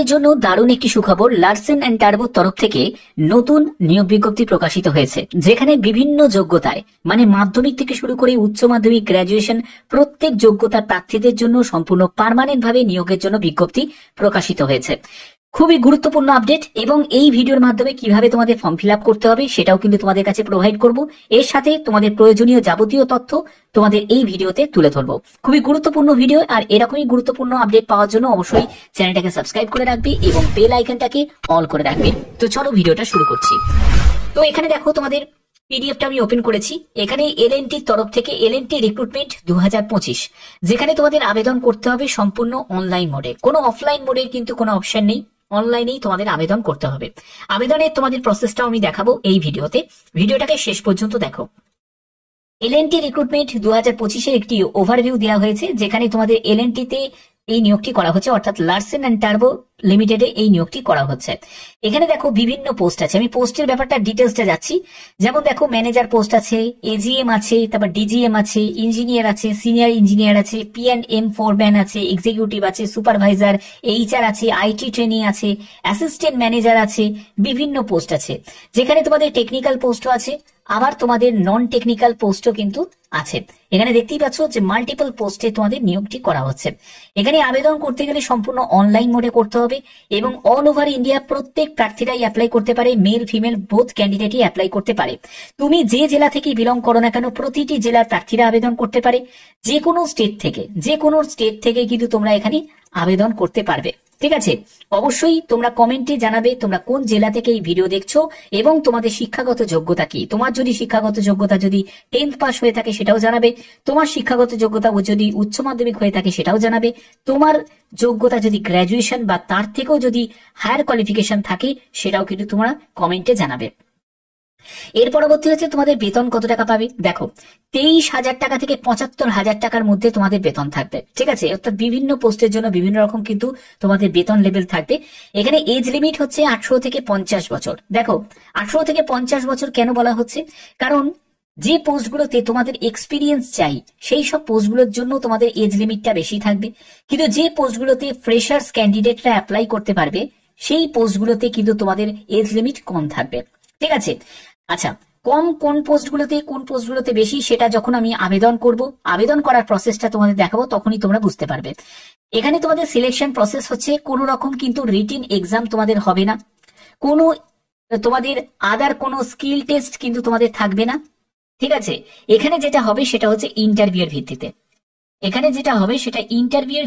এর জন্য দারুণ একটি সুখবর, লারসেন এন্ড টার্বোর তরফ থেকে নতুন নিয়োগ বিজ্ঞপ্তি প্রকাশিত হয়েছে, যেখানে বিভিন্ন যোগ্যতায় মানে মাধ্যমিক থেকে শুরু করে উচ্চ মাধ্যমিক, গ্রাজুয়েশন প্রত্যেক যোগ্যতার প্রার্থীদের জন্য সম্পূর্ণ পার্মানেন্ট ভাবে নিয়োগের জন্য বিজ্ঞপ্তি প্রকাশিত হয়েছে। খুবই গুরুত্বপূর্ণ আপডেট, এবং এই ভিডিওর মাধ্যমে কিভাবে তোমাদের ফর্ম ফিল আপ করতে হবে সেটাও কিন্তু তোমাদের কাছে প্রোভাইড করব। এর সাথে তোমাদের প্রয়োজনীয় যাবতীয় তথ্য তোমাদের এই ভিডিওতে তুলে ধরবো। খুবই গুরুত্বপূর্ণ ভিডিও, আর এরকমই গুরুত্বপূর্ণ আপডেট পাওয়ার জন্য অবশ্যই চ্যানেলটাকে সাবস্ক্রাইব করে রাখবে এবং বেল আইকনটাকে অল করে রাখবে। তো চলো ভিডিওটা শুরু করছি। তো এখানে দেখো তোমাদের পিডিএফটা আমি ওপেন করেছি। এখানে এলএনটির তরফ থেকে এলএনটি রিক্রুটমেন্ট 2025, যেখানে তোমাদের আবেদন করতে হবে সম্পূর্ণ অনলাইন মোডে, কোনো অফলাইন মোডের কিন্তু কোনো অপশন নেই, অনলাইনেই তোমাদের আবেদন করতে হবে। আবেদনের তোমাদের প্রসেসটাও আমি দেখাবো এই ভিডিওতে, ভিডিওটাকে শেষ পর্যন্ত দেখো। এলএনটি রিক্রুটমেন্ট 2025-এর একটি ওভারভিউ দেওয়া হয়েছে, যেখানে তোমাদের এলএনটিতে এই নিয়োগটি করা হচ্ছে, অর্থাৎ লারসেন এন্ড টার্বো লিমিটেডে এই নিয়োগটি করা হচ্ছে। এখানে দেখো বিভিন্ন পোস্ট আছে, আমি পোস্টের ব্যাপারটা ডিটেলসটা যাচ্ছি। যেমন দেখো ম্যানেজার পোস্ট আছে, এজিএম আছে, তারপর ডিজিএম আছে, ইঞ্জিনিয়ার আছে, সিনিয়র ইঞ্জিনিয়ার আছে, পিএনএম ফোরম্যান আছে, এক্সিকিউটিভ আছে, সুপারভাইজার, এইচআর আছে, আইটি ট্রেনি আছে, অ্যাসিস্ট্যান্ট ম্যানেজার আছে, বিভিন্ন পোস্ট আছে। যেখানে তোমাদের টেকনিক্যাল পোস্টও আছে, আবার তোমাদের নন টেকনিক্যাল পোস্টও কিন্তু আছে। এখানে দেখতেই পাচ্ছ যে মাল্টিপল পোস্টে তোমাদের নিয়োগটি করা হচ্ছে। এখানে আবেদন করতে গেলে সম্পূর্ণ অনলাইন মোডে করতে হবে, এবং অল ওভার ইন্ডিয়া প্রত্যেক প্রার্থীরাই অ্যাপ্লাই করতে পারে, মেল ফিমেল বোথ ক্যান্ডিডেটই অ্যাপ্লাই করতে পারে। তুমি যে জেলা থেকে বিলং করো না কেন, প্রতিটি জেলার প্রার্থীরা আবেদন করতে পারে। যে কোনো স্টেট থেকে কিন্তু তোমরা এখানে আবেদন করতে পারবে। ঠিক আছে, অবশ্যই তোমরা কমেন্টে জানাবে তোমরা কোন জেলা থেকে এই ভিডিও দেখছো এবং তোমাদের শিক্ষাগত যোগ্যতা কি। তোমার যদি শিক্ষাগত যোগ্যতা যদি 10th পাস হয়ে থাকে সেটাও জানাবে, তোমার শিক্ষাগত যোগ্যতা যদি উচ্চ মাধ্যমিক হয়ে থাকে সেটাও জানাবে, তোমার যোগ্যতা যদি গ্রাজুয়েশন বা তার থেকেও যদি হায়ার কোয়ালিফিকেশন থাকে সেটাও কিন্তু তোমরা কমেন্টে জানাবে। এর পরবর্তী হচ্ছে তোমাদের বেতন কত টাকা পাবে। দেখো 23,000 টাকা থেকে 75,000 টাকার মধ্যে তোমাদের বেতন থাকবে। ঠিক আছে, অর্থাৎ বিভিন্ন পোস্টের জন্য বিভিন্ন রকম কিন্তু তোমাদের বেতন লেভেল থাকবে। এখানে এজ লিমিট হচ্ছে 18 থেকে 50 বছর। দেখো 18 থেকে 50 বছর কেন বলা হচ্ছে, কারণ যে পোস্টগুলোতে তোমাদের এক্সপিরিয়েন্স চাই সেই সব পোস্টগুলোর জন্য তোমাদের এজ লিমিটটা বেশি থাকবে, কিন্তু যে পোস্টগুলোতে ফ্রেশার্স ক্যান্ডিডেটরা অ্যাপ্লাই করতে পারবে সেই পোস্টগুলোতে কিন্তু তোমাদের এজ লিমিট কম থাকবে। ঠিক আছে, আচ্ছা কম কোন পোস্টগুলোতে বেশি সেটা যখন আমি আবেদন করার প্রসেসটা তোমাদের দেখাবো তখনই তোমরা বুঝতে পারবে। এখানে তোমাদের সিলেকশন প্রসেস হচ্ছে কোনো রকম কিন্তু রিটিন এক্সাম তোমাদের হবে না, কোনো তোমাদের আদার কোনো স্কিল টেস্ট কিন্তু তোমাদের থাকবে না। ঠিক আছে, এখানে যেটা হবে সেটা হচ্ছে ইন্টারভিউর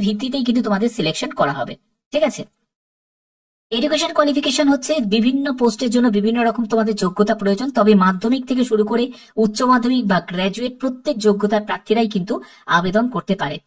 ভিত্তিতেই কিন্তু তোমাদের সিলেকশন করা হবে। ঠিক আছে, এডুকেশন কোয়ালিফিকেশন হচ্ছে বিভিন্ন পোস্টের জন্য বিভিন্ন রকম তোমাদের যোগ্যতা প্রয়োজন, তবে মাধ্যমিক থেকে শুরু করে উচ্চ মাধ্যমিক বা গ্র্যাজুয়েট প্রত্যেক যোগ্যতার প্রার্থীরাই কিন্তু আবেদন করতে পারে।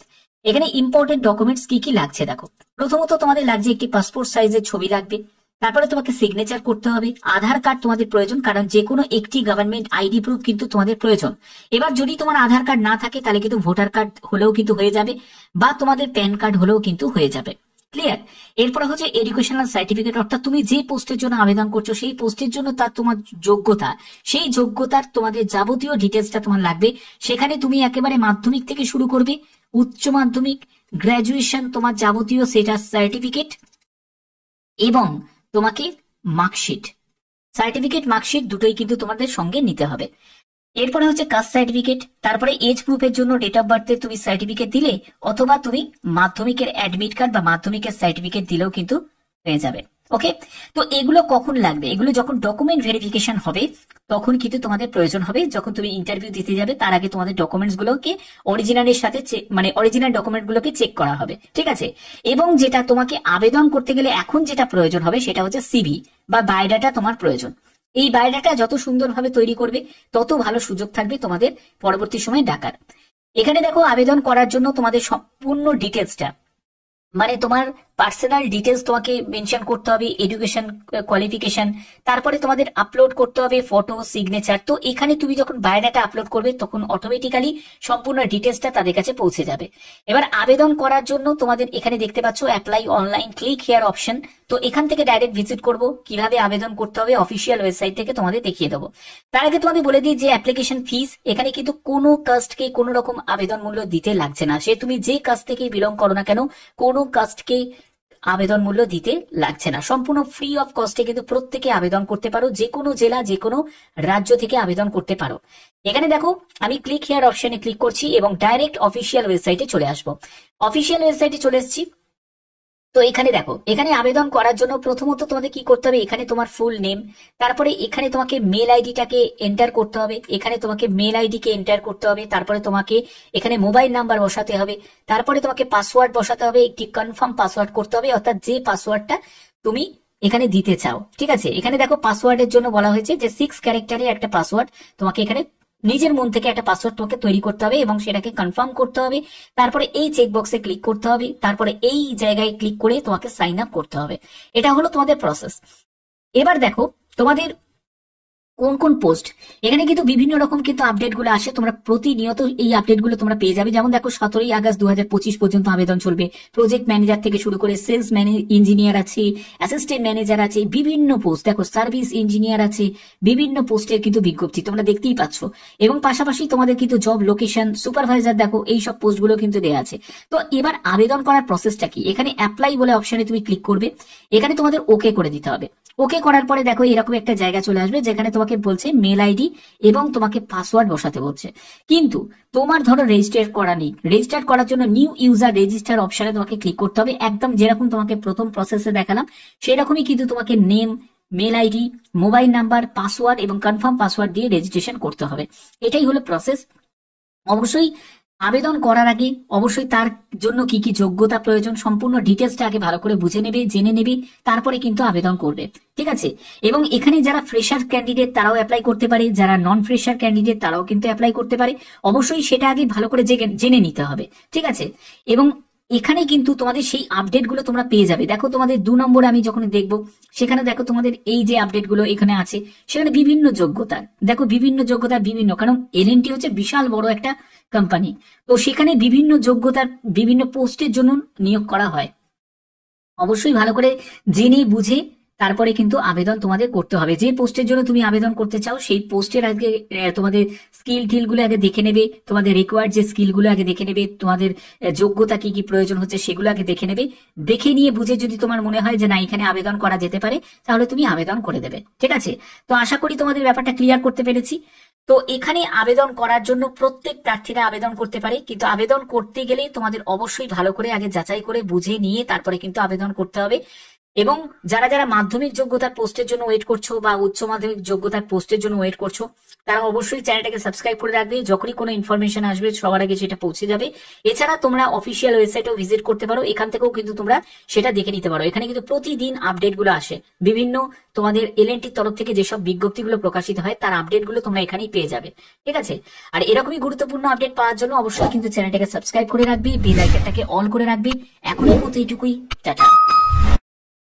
এখানে ইম্পর্টেন্ট ডকুমেন্টস কি কি লাগছে দেখো। প্রথমত তোমাদের লাগছে একটি পাসপোর্ট সাইজের ছবি লাগবে, তারপরে তোমাকে সিগনেচার করতে হবে, আধার কার্ড তোমাদের প্রয়োজন, কারণ যে কোনো একটি গভর্নমেন্ট আইডি প্রুফ কিন্তু তোমাদের প্রয়োজন। এবার যদি তোমার আধার কার্ড না থাকে তাহলে কিন্তু ভোটার কার্ড হলেও কিন্তু হয়ে যাবে, বা তোমাদের প্যান কার্ড হলেও কিন্তু হয়ে যাবে। ক্লিয়ার। এরপরে হচ্ছে এডুকেশনাল সার্টিফিকেট, অর্থাৎ তুমি যে পোস্টের জন্য আবেদন করছো সেই পোস্টের জন্য তার তোমার যোগ্যতা, সেই যোগ্যতার তোমাদের যাবতীয় ডিটেলসটা তোমার লাগবে। সেখানে তুমি একেবারে মাধ্যমিক থেকে শুরু করবে, উচ্চ মাধ্যমিক, গ্রাজুয়েশন, তোমার যাবতীয় সেটা সার্টিফিকেট এবং তোমাকে মার্কশিট দুটোই কিন্তু তোমাদের সঙ্গে নিতে হবে। এরপরে হচ্ছে কাস্ট সার্টিফিকেট, তারপরে এজ প্রুফের জন্য ডেট অফ বার্থের তুমি সার্টিফিকেট দিলে, অথবা তুমি মাধ্যমিকের অ্যাডমিট কার্ড বা মাধ্যমিকের সার্টিফিকেট দিলেও কিন্তু হয়ে যাবে। ওকে, তো এগুলো কখন লাগবে, এগুলো যখন ডকুমেন্ট ভেরিফিকেশন হবে তখন কিন্তু তোমাদের প্রয়োজন হবে। যখন তুমি ইন্টারভিউ দিতে যাবে তার আগে তোমাদের ডকুমেন্টস গুলোকে অরিজিনালের সাথে অরিজিনাল ডকুমেন্ট গুলোকে চেক করা হবে। ঠিক আছে, এবং যেটা তোমাকে আবেদন করতে গেলে এখন যেটা প্রয়োজন হবে সেটা হচ্ছে সিভি বা বায়োডাটা তোমার প্রয়োজন। এই বায়োডাটা যত সুন্দরভাবে তৈরি করবে তত ভালো সুযোগ থাকবে তোমাদের পরবর্তী সময় ডাকার। এখানে দেখো আবেদন করার জন্য তোমাদের সম্পূর্ণ ডিটেলসটা মানে তোমার পার্সোনাল ডিটেলস তোমাকে মেনশন করতে হবে, এডুকেশন কোয়ালিফিকেশন, তারপরে তোমাদের আপলোড করতে হবে ফটো, সিগনেচার। তো এখানে তুমি যখন বায়োডাটা আপলোড করবে তখন অটোমেটিক্যালি সম্পূর্ণ ডিটেলসটা তাদের কাছে পৌঁছে যাবে। এবার আবেদন করার জন্য তোমাদের এখানে দেখতে পাচ্ছ apply online, click here option. তো এখান থেকে ডাইরেক্ট ভিজিট করব, কিভাবে আবেদন করতে হবে অফিসিয়াল ওয়েবসাইট থেকে তোমাদের দেখিয়ে দেবো। তার আগে তোমাদের বলে দিই যে অ্যাপ্লিকেশন ফিস, এখানে কিন্তু কোনো কাস্টকে কোনো রকম আবেদন মূল্য দিতে লাগছে না। সে তুমি যে কাস্ট থেকে বিলং করো না কেন, কোনো কাস্টকে আবেদন মূল্য দিতে লাগছে না, সম্পূর্ণ ফ্রি অফ কস্টে কিন্তু প্রত্যেকে আবেদন করতে পারো, যে কোনো জেলা যে কোনো রাজ্য থেকে আবেদন করতে পারো। এখানে দেখো আমি ক্লিক হেয়ার অপশনে ক্লিক করছি এবং ডাইরেক্ট অফিসিয়াল ওয়েবসাইটে চলে আসবো। অফিসিয়াল ওয়েবসাইটে চলে এসেছি। তো এখানে দেখো, এখানে আবেদন করার জন্য প্রথমত তোমাদের কি করতে হবে, এখানে তোমার ফুল নেম, তারপরে এখানে তোমাকে মেল আইডিটাকে এন্টার করতে হবে, এখানে তোমাকে মেল আইডি কে এন্টার করতে হবে, তারপরে তোমাকে এখানে মোবাইল নাম্বার বসাতে হবে, তারপরে তোমাকে পাসওয়ার্ড বসাতে হবে, একটি কনফার্ম পাসওয়ার্ড করতে হবে, অর্থাৎ যে পাসওয়ার্ডটা তুমি এখানে দিতে চাও। ঠিক আছে, এখানে দেখো পাসওয়ার্ডের জন্য বলা হয়েছে যে 6 ক্যারেক্টারের একটা পাসওয়ার্ড তোমাকে এখানে নিজের মন থেকে একটা পাসওয়ার্ড তোমাকে তৈরি করতে হবে এবং সেটাকে কনফার্ম করতে হবে। তারপরে এই চেকবক্সে ক্লিক করতে হবে, তারপরে এই জায়গায় ক্লিক করে তোমাকে সাইন আপ করতে হবে। এটা হলো তোমাদের প্রসেস। এবার দেখো তোমাদের কোন কোন পোস্ট, এখানে কিন্তু বিভিন্ন রকম কিন্তু আপডেট গুলো আসে, তোমরা প্রতিনিয়ত এই আপডেট গুলো তোমরা পেয়ে যাবে। যেমন দেখো 17ই আগস্ট 2025 পর্যন্ত আবেদন চলবে। প্রজেক্ট ম্যানেজার থেকে শুরু করে সেলস ইঞ্জিনিয়ার আছে, অ্যাসিস্ট্যান্ট ম্যানেজার আছে, বিভিন্ন পোস্ট দেখো, সার্ভিস ইঞ্জিনিয়ার আছে, বিভিন্ন পোস্টের কিন্তু বিজ্ঞপ্তি তোমরা দেখতেই পাচ্ছ। এবং পাশাপাশি তোমাদের কিন্তু জব লোকেশন, সুপারভাইজার দেখো, এই সব পোস্ট গুলো কিন্তু দেওয়া আছে। তো এবার আবেদন করার প্রসেসটা কি, এখানে অ্যাপ্লাই বলে অপশনে তুমি ক্লিক করবে, এখানে তোমাদের ওকে করে দিতে হবে। ওকে করার পরে দেখো এরকম একটা জায়গা চলে আসবে যেখানে তোমাকে বলছে মেল আইডি এবং তোমাকে পাসওয়ার্ড বসাতে বলছে। কিন্তু তোমার ধরো রেজিস্টার করা নেই, রেজিস্টার করার জন্য নিউ ইউজার রেজিস্টার অপশনে তোমাকে ক্লিক করতে হবে। একদম যেরকম তোমাকে প্রথম প্রসেসে দেখালাম সেরকমই কিন্তু তোমাকে name, mail ID, mobile number, password এবং কনফার্ম পাসওয়ার্ড দিয়ে রেজিস্ট্রেশন করতে হবে। এটাই হলো প্রসেস। অবশ্যই আবেদন করার আগে অবশ্যই তার জন্য কি কি যোগ্যতা প্রয়োজন সম্পূর্ণ ডিটেলসটা আগে ভালো করে বুঝে নেবে, জেনে নেবে, তারপরে কিন্তু আবেদন করবে। ঠিক আছে, এবং এখানে যারা ফ্রেশার ক্যান্ডিডেট তারাও অ্যাপ্লাই করতে পারে, যারা নন ফ্রেশার ক্যান্ডিডেট তারাও কিন্তু অ্যাপ্লাই করতে পারে। অবশ্যই সেটা আগে ভালো করে জেনে নিতে হবে। ঠিক আছে, এবং এখানে কিন্তু তোমাদের সেই আপডেট গুলো তোমরা পেয়ে যাবে। দেখো তোমাদের 2 নম্বরে আমি যখন দেখবো সেখানে দেখো তোমাদের এই যে আপডেট গুলো এখানে আছে, সেখানে বিভিন্ন যোগ্যতা দেখো, বিভিন্ন যোগ্যতা বিভিন্ন, কারণ এলএনটি হচ্ছে বিশাল বড় একটা কোম্পানি, তো সেখানে বিভিন্ন যোগ্যতার বিভিন্ন পোস্টের জন্য নিয়োগ করা হয়। অবশ্যই ভালো করে জেনে বুঝে তারপরে কিন্তু আবেদন তোমাদের করতে হবে। যে পোস্টের জন্য তুমি আবেদন করতে চাও সেই পোস্টের আগে তোমাদের স্কিল টিল গুলো আগে দেখে নেবে, তোমাদের রিকোয়ার্ড যে স্কিল গুলো আগে দেখে নেবে, তোমাদের যোগ্যতা কি কি প্রয়োজন হচ্ছে সেগুলো আগে দেখে নেবে। দেখে নিয়ে বুঝে যদি তোমার মনে হয় যে না এখানে আবেদন করা যেতে পারে তাহলে তুমি আবেদন করে দেবে। ঠিক আছে, তো আশা করি তোমাদের ব্যাপারটা ক্লিয়ার করতে পেরেছি। তো এখানে আবেদন করার জন্য প্রত্যেক প্রার্থীরা আবেদন করতে পারে, কিন্তু আবেদন করতে গেলে তোমাদের অবশ্যই ভালো করে আগে যাচাই করে বুঝে নিয়ে তারপরে কিন্তু আবেদন করতে হবে। এবং যারা যারা মাধ্যমিক যোগ্যতার পোস্টের জন্য ওয়েট করছো বা উচ্চ মাধ্যমিক যোগ্যতার পোস্টের জন্য ওয়েট করছো তারা অবশ্যই চ্যানেলটাকে সাবস্ক্রাইব করে রাখবে, যখনই কোনো ইনফরমেশন আসবে সবার আগে সেটা পৌঁছে যাবে। এছাড়া তোমরা অফিসিয়াল ওয়েবসাইটেও ভিজিট করতে পারো, এখান থেকেও কিন্তু তোমরা সেটা দেখে নিতে পারো। এখানে কিন্তু প্রতিদিন আপডেট গুলো আসে, বিভিন্ন তোমাদের এলএনটির তরফ থেকে যেসব বিজ্ঞপ্তিগুলো প্রকাশিত হয় তার আপডেট গুলো তোমরা এখানেই পেয়ে যাবে। ঠিক আছে, আর এরকমই গুরুত্বপূর্ণ আপডেট পাওয়ার জন্য অবশ্যই কিন্তু চ্যানেলটাকে সাবস্ক্রাইব করে রাখবে, বেল আইকনটাকে অল করে রাখবে। এখনই মতো এইটুকুই, টাটা।